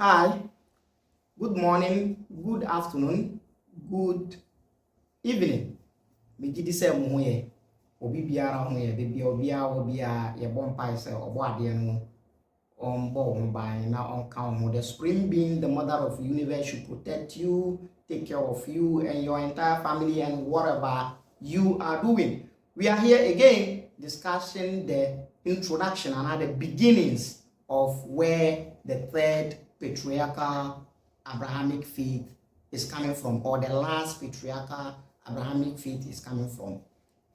Hi, good morning, good afternoon, good evening. Me gidi say mo ho ye. Obi biara ho ye, bebi obi a ye bom pai say obo ade no on bo ho ban na on count ho. The spring being the mother of the universe should protect you, take care of you and your entire family and whatever you are doing. We are here again discussing the introduction and the beginnings of where the third patriarchal Abrahamic faith is coming from, or the last patriarchal Abrahamic faith is coming from.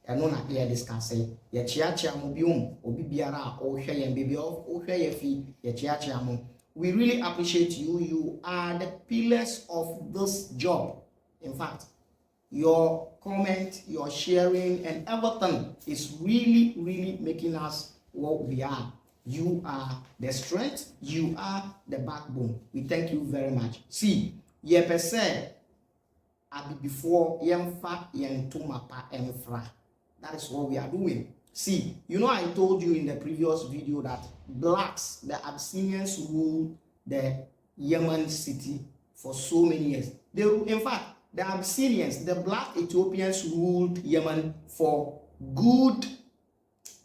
And no na here discussing ye chiachia mo biom obi biara o hwe yen baby o hwe ye fi ye chiachia mo. We really appreciate you. You are the pillars of this job. In fact, your comment, your sharing, and everything is really making us what we are. You are the strength, you are the backbone. We thank you very much. See, ye per se, abi before yemfa yentumapa emfra. That is what we are doing. See, you know, I told you in the previous video that blacks, the Abyssinians, ruled the Yemen city for so many years. In fact, the Abyssinians, the black Ethiopians, ruled Yemen for good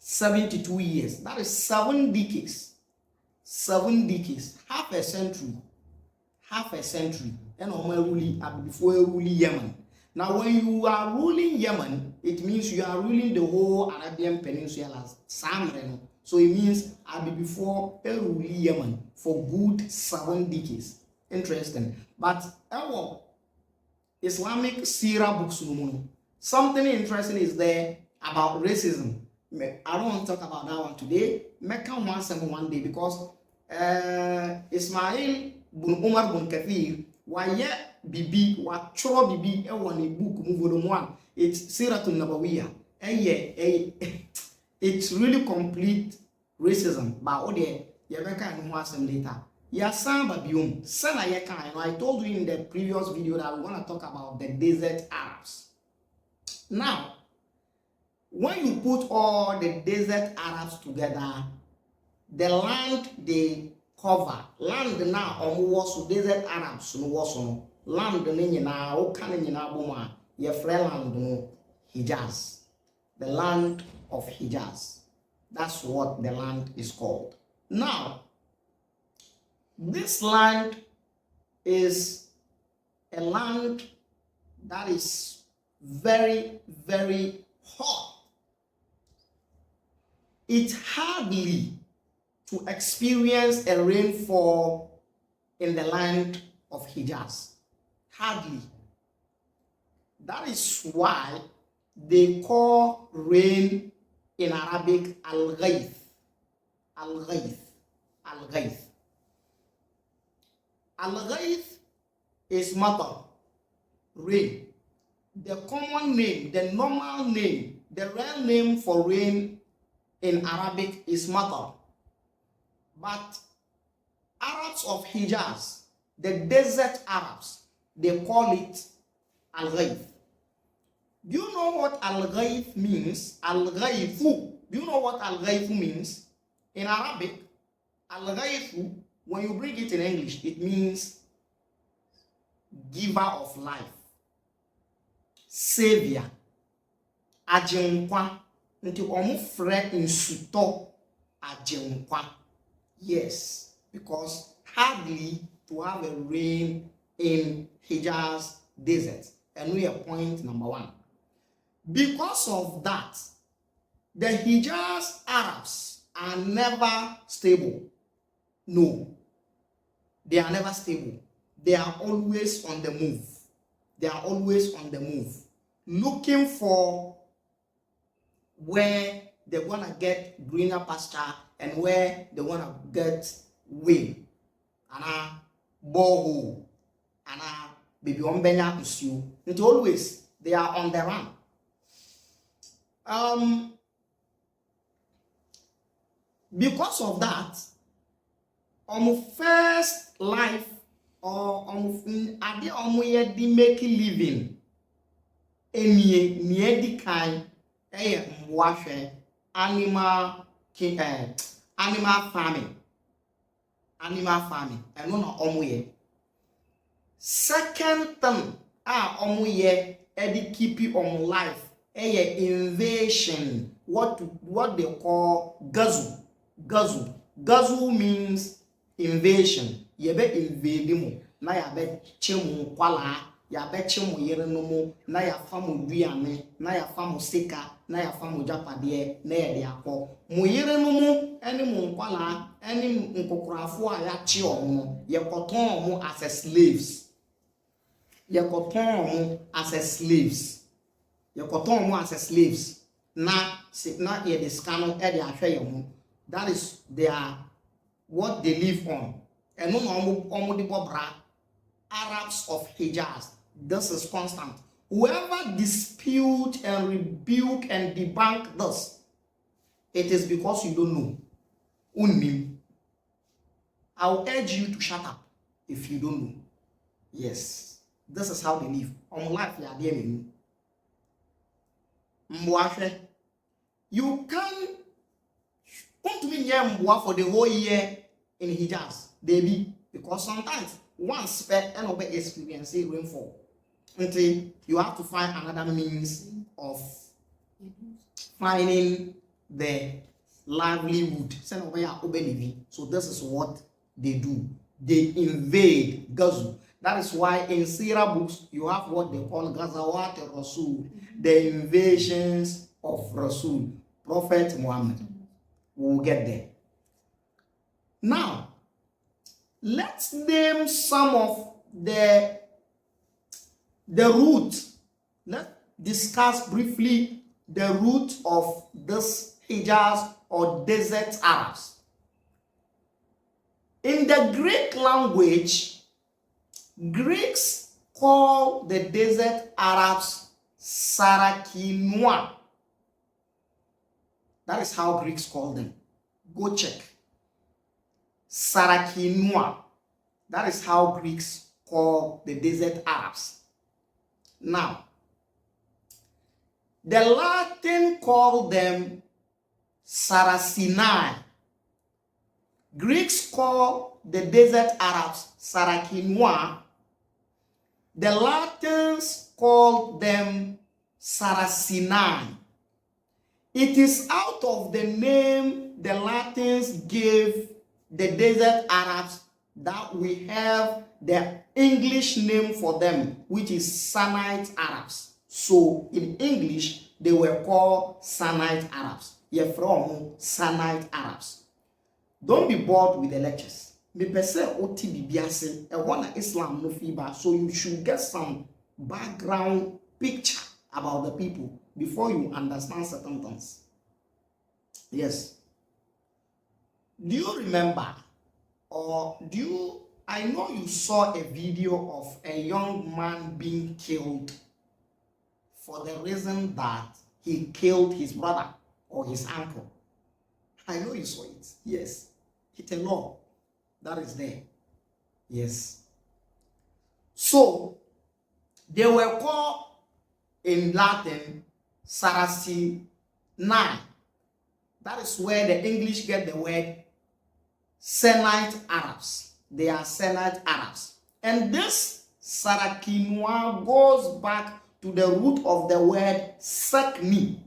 72 years. That is 7 decades. 7 decades. Half a century. And before ruling Yemen. Now, when you are ruling Yemen, it means you are ruling the whole Arabian Peninsula. So it means before ruling Yemen for good 7 decades. Interesting. But our Islamic Sirah books, something interesting is there about racism. I don't want to talk about that one today. Make one day because Ismail Bun Umar Bun Kathir waye bibi wa choro bibi e won a book volume 1. It's Siratun Nabawiyah. It's really complete racism. But ode ye beka no asem later. Ya samba biom sana ye kan. I told you in the previous video that we want to talk about the desert Arabs. Now, when you put all the desert Arabs together, the land they cover, land now almost desert Arabs no was no land ni na o kan ni na boma ye land no Hijaz, the land of Hijaz. That's what the land is called. Now, this land is a land that is very hot. It's hardly to experience a rainfall in the land of Hijaz. Hardly. That is why they call rain in Arabic al-ghayth. Al-ghayth. Al-ghayth. Al-ghayth is matter, rain. The common name, the normal name, the real name for rain in Arabic is matar. But Arabs of Hijaz, the desert Arabs, they call it al-ghayth. Do you know what al-ghayth means? Al-ghaythu. Do you know what al-ghaythu means? In Arabic, al-ghaythu, when you bring it in English, it means giver of life, savior, ajenkwa. Nti omu fre insuto ajenkwa. Yes, because hardly to have a rain in Hijaz desert. And we are point number 1. Because of that, the Hijaz Arabs are never stable. No, they are never stable. They are always on the move. They are always on the move, looking for where they want to get greener pasture and where they want to get wind. And borehole. And baby ombenya issue. It always they are on the run. Because of that, first life or the make living any kind animal farming animal farming. And no omuye. Second thing, omuye edi keep on life. Invasion. What they call gazu. Gazu means invasion. Yebe invade mo. Na yabe chemu kwala. Yabe chemu yere no mo. Na ya famu duane. Na ya famu sika. Na ya famu japade. Na ya de akọ. Mo yere no mo. Eni mo kwala. Eni nkokrafo a ya chi omo. Ye koton omo as slaves. Ye koton omo as slaves. Ye koton omo as slaves. Na ye de scano e de ahwe ye mo. That is what they live on. And no omo de bobra Arabs of Hijaz. This is constant. Whoever dispute and rebuke and debunk this, it is because you don't know. Unim. I'll urge you to shut up if you don't know. Yes. This is how they live. On life, they are there. You can come to me here for the whole year in Hijaz, baby, because sometimes one spell and over experience rainfall until you have to find another means of finding the livelihood. So this is what they do. They invade Gazu. That is why in Sirah books you have what they call Ghazawat Rasul, the invasions of Rasul, Prophet Muhammad. We'll get there. Now, let's name some of the root. Let's discuss briefly the root of this Hijaz or desert Arabs. In the Greek language, Greeks call the desert Arabs Sarakinois. That is how Greeks call them. Go check. Sarakinois. That is how Greeks call the desert Arabs. Now, the Latin called them Saraceni. Greeks call the desert Arabs Sarakinois. The Latins called them Saraceni. It is out of the name the Latins gave the desert Arabs that we have the English name for them, which is Samnite Arabs. So in English, they were called Samnite Arabs. You're from Samnite Arabs. Don't be bored with the lectures. Me pese oti bibiase e wana Islam no fiba, so you should get some background picture about the people before you understand certain things. Yes. Do you remember, or I know you saw a video of a young man being killed for the reason that he killed his brother or his uncle. I know you saw it. Yes. It's a law that is there. Yes. So, they were called in Latin Saraceni. That is where the English get the word Samnite Arabs. They are Samnite Arabs. And this Sarakinois goes back to the root of the word Sakni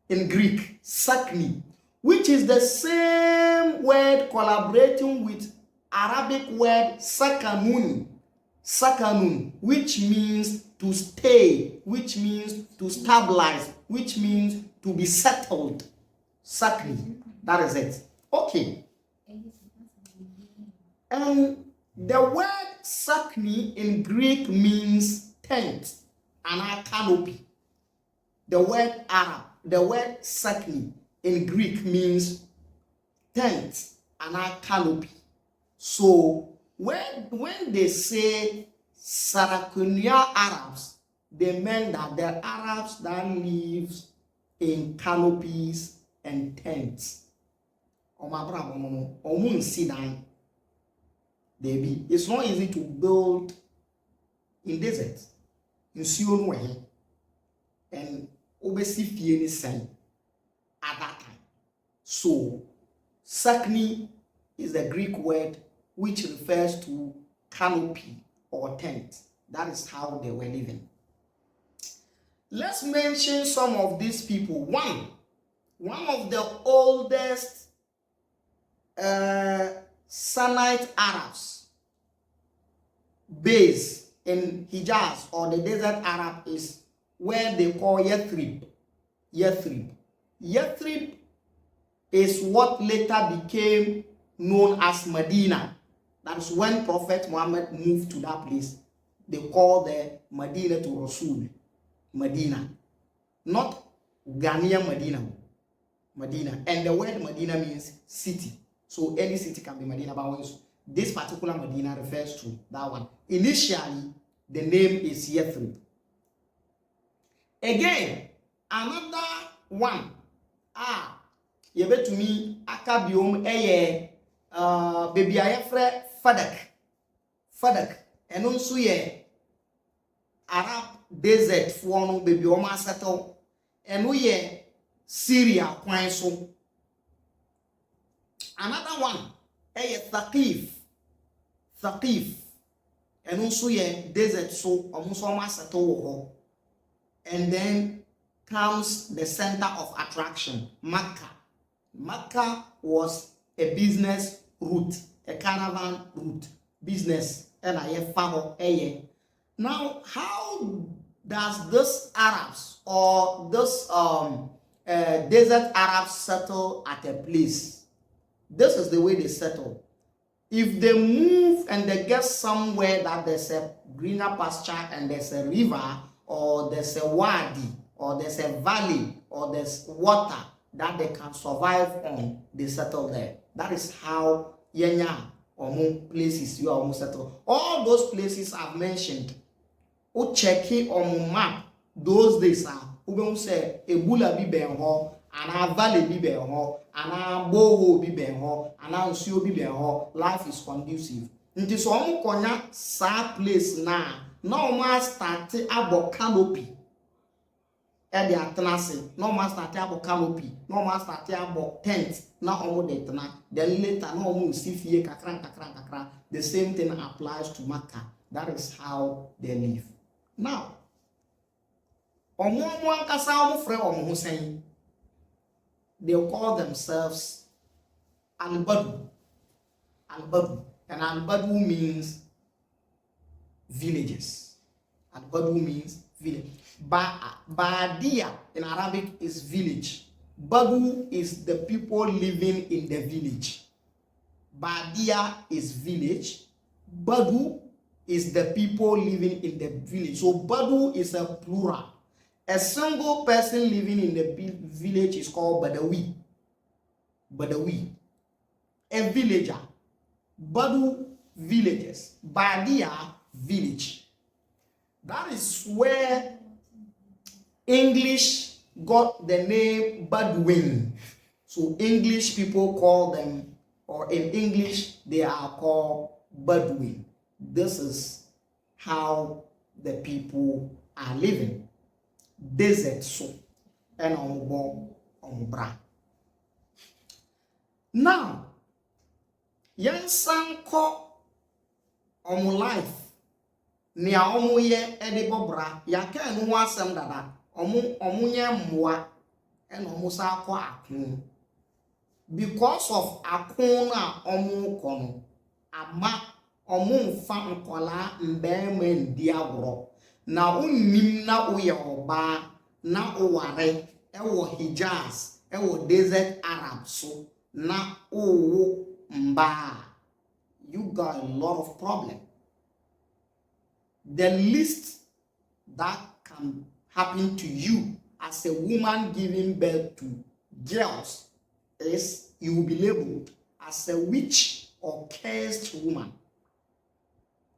in Greek, Sakni, which is the same word collaborating with Arabic word Sakanun, which means to stay, which means to stabilize, which means to be settled. Sakni, that is it. Okay. And the word Sakni in Greek means tent and a canopy. The word Sakni in Greek means tent and a canopy. So when they say Sarakinois Arabs, they meant that the Arabs that live in canopies and tents. It's not easy to build in desert. In Sion and obviously at that time. So Sakni is the Greek word which refers to canopy or tent. That is how they were living. Let's mention some of these people. One of the oldest Sinite Arabs base in Hijaz or the desert Arab is where they call Yathrib. Yathrib is what later became known as Medina. That is when Prophet Muhammad moved to that place. They call the Medina to Rasul. Medina. Not Ghanaian Medina. And the word Medina means city. So any city can be Medina. But this particular Medina refers to that one. Initially, the name is Yathrib. Again, another one. Yebetumi akabiom baby ayefre Fadak. And also Arab desert for no baby oma settle. And we Syria kwan so. Another one Thaqif. And also desert so almost oma settle. And then comes the center of attraction, Mecca. Mecca was a business route, a caravan route, business. And now, how does this Arabs or this desert Arabs settle at a place? This is the way they settle. If they move and they get somewhere that there's a greener pasture and there's a river or there's a wadi or there's a valley or there's water that they can survive on, they settle there. That is how Yenya or places you are almost settled. All those places I've mentioned, o check it on map. Those days are who say Ebula bi benho, and valley bi benho, and boho bi benho, and nsuo bi benho. Life is conducive. Nti so omo konya sa place na omo start abo canopy. E dey atenase. No omo start abo canopy. No omo start abo tent. Na omo dey tena. Then later no omo si fie kakran. The same thing applies to Makkah. That is how they live. Now, omo ankasa omo frɛ omo ho sɛn. They call themselves Al-Badu. And Al-Badu means villages. Al-Badu means village. Badia in Arabic is village. Badu is the people living in the village. Badia is village. Badu is the people living in the village. So Badu is a plural. A single person living in the village is called Badawi. A villager. Badu, villages. Badia, village. That is where English got the name Bedouin. So English people call them, or in English they are called Bedouin. This is how the people are living. Desert so and on bra. Now, young sanko on life near omuye edibo bra yake no asem dada omunye mwa and omusa ko akun. Because of akun na omu kono ama omu fa nkola mbeme ndi agro na unnim na uye oba na oware ewo Hijaz ewo desert Arab so na owo mba, you got a lot of problem. The least that can happen to you as a woman giving birth to girls is you will be labeled as a witch or cursed woman.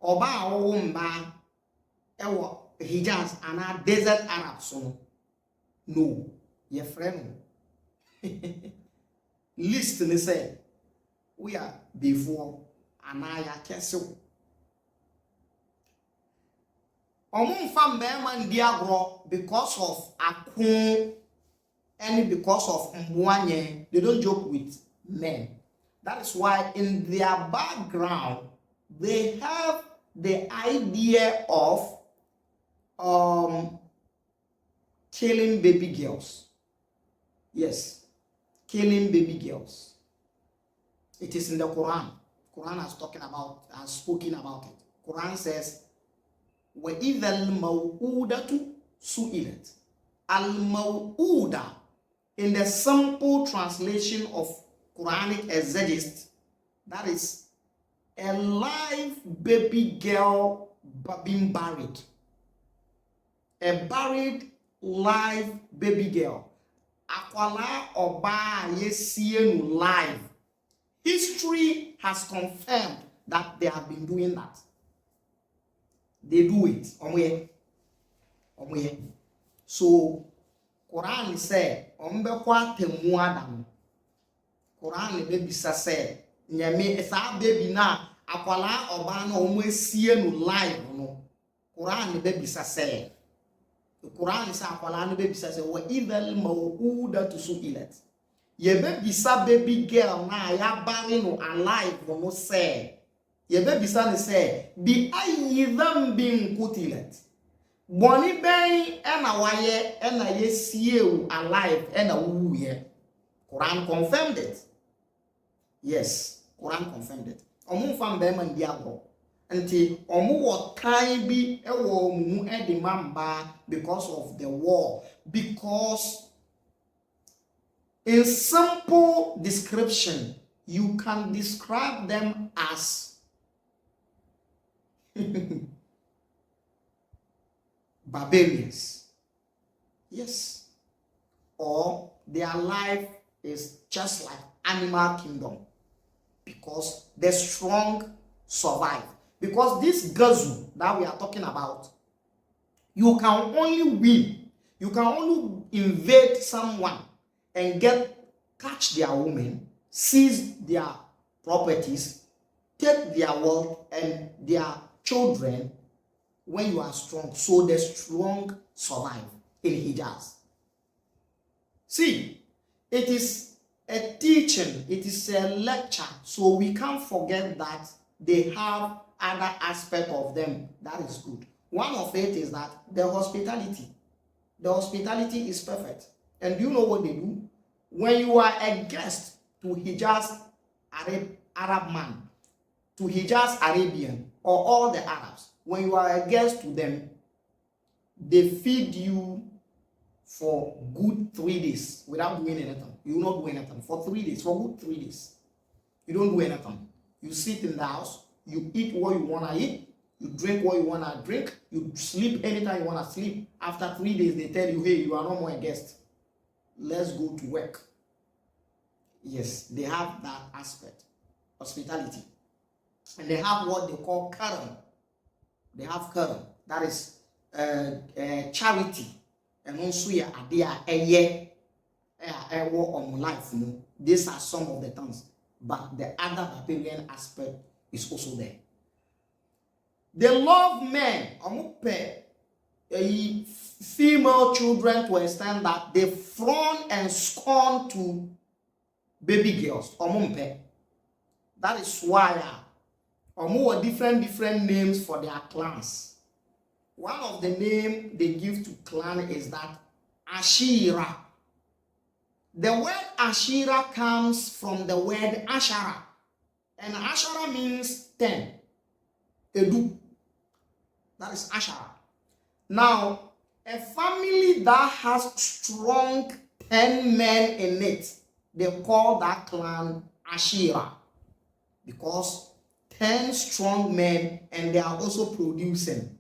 Oba owo mba ewo Hijaz and a desert Arab so no, your friend. List they say we are before anaya keso. Omun fam man diagro because of akun and because of mwanye. They don't joke with men. That is why in their background, they have the idea of killing baby girls. Yes, killing baby girls. It is in the Quran. Quran has spoken about it. Quran says, وَإِذَا الْمَوْءُودَةُ سُئِلَتْ. Al-Maw'uda, in the simple translation of Quranic exegesis, that is a live baby girl being buried. A buried live baby girl. Akwala oba yesienu live. History has confirmed that they have been doing that. They do it. Omoye. So, Quran say, Ombekwa temu Adam. Quran baby say, Nyame esa baby na akwala oba na omwesienu live no. Quran baby say. The Quran is akwala no baby say wa idhal maw'udatu su'ilat. Ye baby sa baby girl na ya bari no alive no say. Ye baby sa ne say bi ayi dhanbin qutilat. Boni ben ena waye ena yesie alive ena wuye. Quran confirmed it. Yes, Quran confirmed it. Omu fam be man diabo. Nti omu wo time bi ewo mu edi mamba because of the war. Because in simple description, you can describe them as barbarians. Yes. Or their life is just like animal kingdom. Because the strong survive. Because this gazu that we are talking about, you can only win. You can only invade someone and catch their women, seize their properties, take their wealth and their children when you are strong. So the strong survive in Hijaz. See, it is a teaching, it is a lecture, so we can't forget that they have other aspect of them that is good. One of it is that the hospitality. The hospitality is perfect. And do you know what they do? When you are a guest to Hijaz Arab man, to Hijaz Arabian, or all the Arabs, when you are a guest to them, they feed you for good 3 days without doing anything. You will not do anything for 3 days, for good 3 days. You don't do anything. You sit in the house, you eat what you want to eat, you drink what you want to drink, you sleep anytime you want to sleep. After 3 days, they tell you, hey, you are no more a guest. Let's go to work. Yes, they have that aspect, hospitality. And they have what they call karam. They have karam. That is charity. And also, they are a year on life. These are some of the things. But the other barbarian aspect is also there. They love men. Female children to extend that they frown and scorn to baby girls. That is why different names for their clans. One of the names they give to clan is that Ashira. The word Ashira comes from the word Ashara. And Ashara means 10. Edu. That is Ashara. Now, a family that has strong 10 men in it, they call that clan Ashira. Because 10 strong men and they are also producing.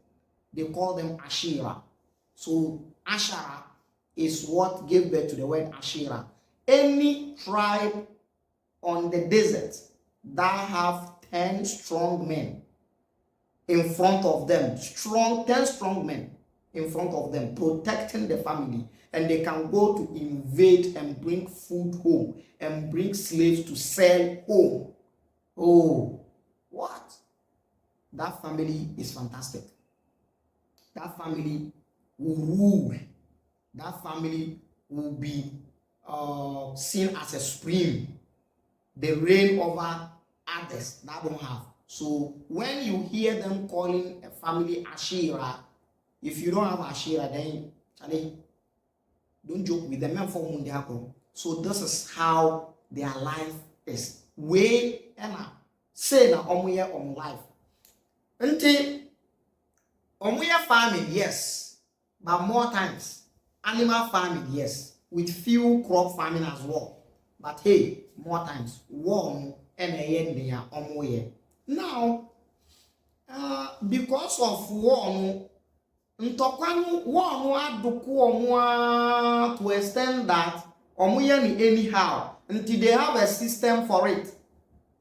They call them Ashira. So Ashara is what gave birth to the word Ashira. Any tribe on the desert that have 10 strong men in front of them, 10 strong men in front of them, protecting the family, and they can go to invade and bring food home and bring slaves to sell home. Oh, what? That family is fantastic. That family will rule. That family will be seen as a supreme. the reign over others that don't have. So when you hear them calling a family Ashir, if you don't have Ashir, then don't joke with them. So this is how their life is. Way and say na omuye life. Until omuye farming, yes, but more times animal farming, yes, with few crop farming as well. But hey, more times warm and a omuye. Now, because of warm, ntokwanu warm aduku to extend that omuye ni anyhow until they have a system for it.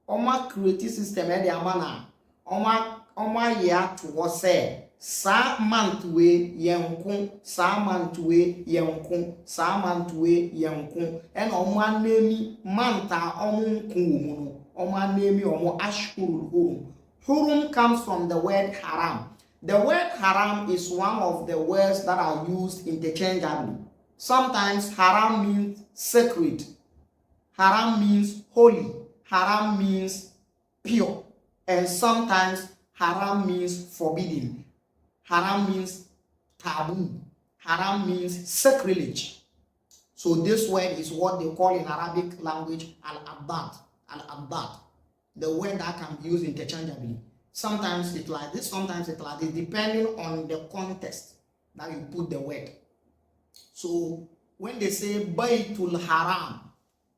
Oma create system e dey amana oma ya to say sa month we yenku sa month we yenku sa month we yenku and oma name month omunku mu no oma name omo ashurul hurum. Hurum comes from the word haram. The word haram is one of the words that are used interchangeably. Sometimes haram means sacred, haram means holy, haram means pure, and sometimes haram means forbidden, haram means taboo, haram means sacrilege. So this word is what they call in Arabic language al-abad, the word that can be used interchangeably. Sometimes it's like this, sometimes it's like this, depending on the context that you put the word. So when they say Baytul Haram,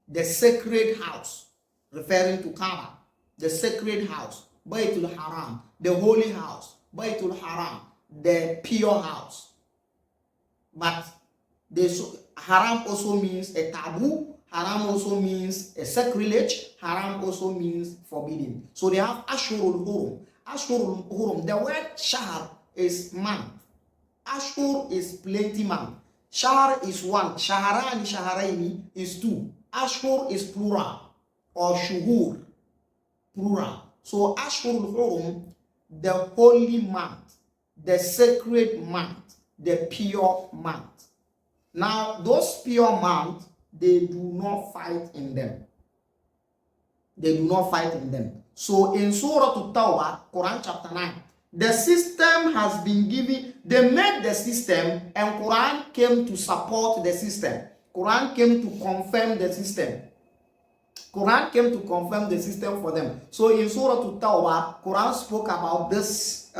the sacred house, referring to Kaaba, the sacred house, Baytul Haram, the holy house, Baytul Haram, the pure house. But haram also means a taboo, haram also means a sacrilege, haram also means forbidden. So they have Ashurul Hurum. Ashurul Hurum, the word Shahr is month. Ashur is plenty month. Shahr is one. Shaharani, Shaharaini is two. Ashur is plural or shuhur, plural. So Ashurul Hurum, the holy month, the sacred month, the pure month. Now those pure months, they do not fight in them. They do not fight in them. So in Surah At-Tawbah, Quran chapter 9, the system has been given. They made the system and Quran came to support the system. Quran came to confirm the system. Quran came to confirm the system for them. So in Surah At-Tawbah, Quran spoke about this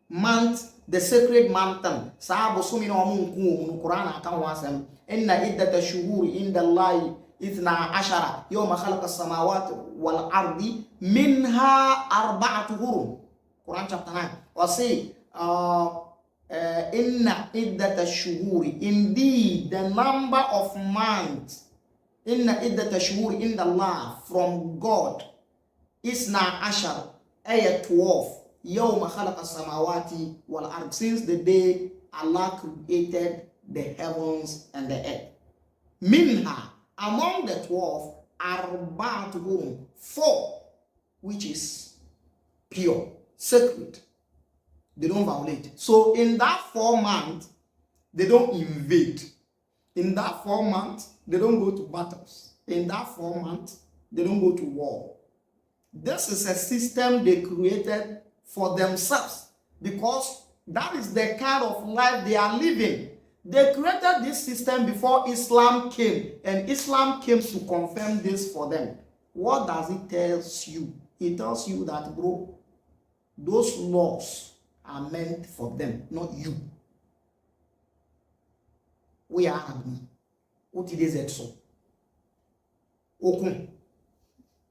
month, the sacred mountain. Sahabu sumina wa mungu Quran akawasem. Inna iddata shuhuri inda Allahi ithna ashara yawma khalaqa as-samawati wal ardi minha arba'atu hurum. Quran chapter 9. Or say, inna iddata shuhuri, indeed the number of months, inna iddata shuhuri inda Allah, from God, isna ashar, ayat 12, yawma khalaqa as-samawati wal ard, since the day Allah created the heavens and the earth. Minha, among the 12, arba'atuhum, 4, which is pure, sacred. They don't violate. So in that 4 months, they don't invade. In that 4 months, they don't go to battles. In that 4 months, they don't go to war. This is a system they created for themselves because that is the kind of life they are living. They created this system before Islam came, and Islam came to confirm this for them. What does it tell you? It tells you that, bro, those laws are meant for them, not you. We are Arabs. What did they say? Okay.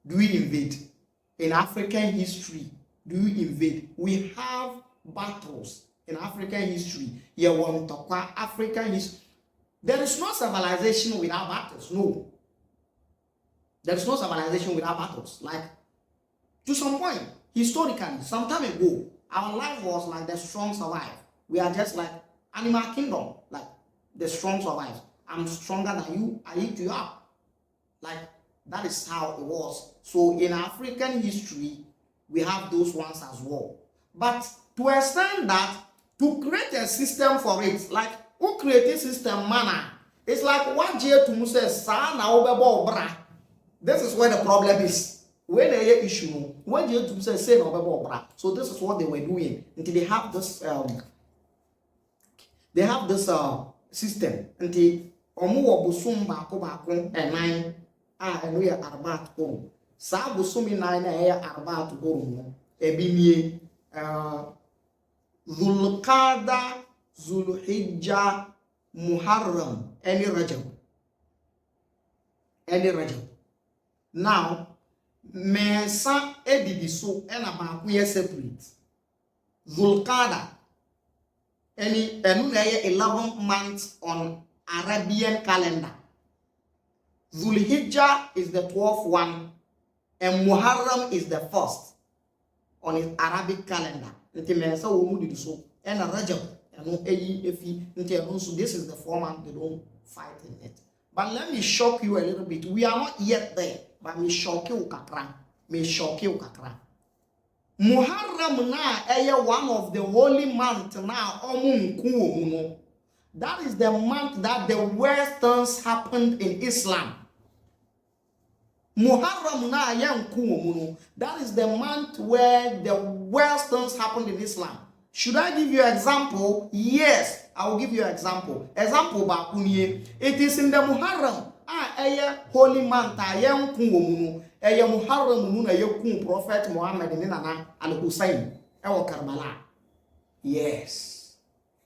Do we invade? In African history, do we invade? We have battles in African history. You want to talk African history. There is no civilization without battles. No. There is no civilization without battles. Like, to some point, historically, some time ago, our life was like the strong survive. We are just like animal kingdom. Like, the strong survive. I'm stronger than you. I eat you up. Like, that is how it was. So in African history, we have those ones as well. But to extend that, to create a system for it, like who created system manner? It's like what J to Musa sa na obebo bra. This is where the problem is. When they issue, when you say no, so this is what they were doing until they have this system until omo busum baako enan eno ye arbaat korum saa busum nan na ye arbaat korum no ebi nie Zulqada, Zulhijja, Muharram, any Rajab. Now, Mesa edidi so and about we separate. Zulqada, any 11 months on Arabian calendar. Zulhijjah is the 12th one, and Muharram is the first on his Arabic calendar. Mesa will move so and a Rajab and no efi so this is the format they don't fight in it. But let me shock you a little bit. We are not yet there, but me shock you kakra. Muharram na one of the holy months now. That is the month that the Westerns happened in Islam. Muharram na that is the month where the Westerns happened in Islam. Should I give you an example? Yes, I will give you an example. Example bakunye. It is in the Muharram. Holy month. Muharram na Prophet Muhammad nana al Hussein. Karbala. Yes.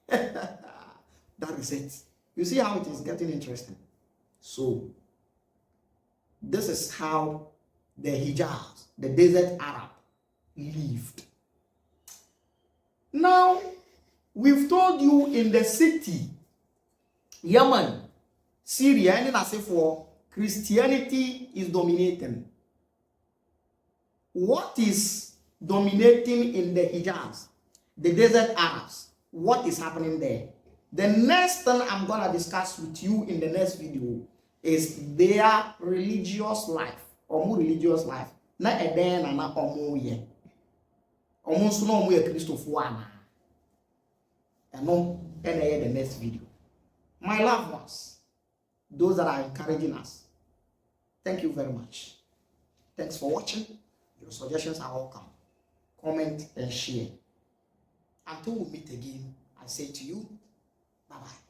That is it. You see how it is getting interesting. So this is how the Hijaz, the desert Arab, lived. Now, we've told you in the city, Yemen, Syria, and as if for Christianity is dominating. What is dominating in the Hijaz, the desert Arabs? What is happening there? The next thing I'm going to discuss with you in the next video is their religious life or more religious life. Na eden na omo ye. Omo so na omo ye Christopher ana. Eno ene the next video. My loved ones, those that are encouraging us, thank you very much. Thanks for watching. Your suggestions are welcome. Comment and share. Until we meet again, I say to you, bye-bye.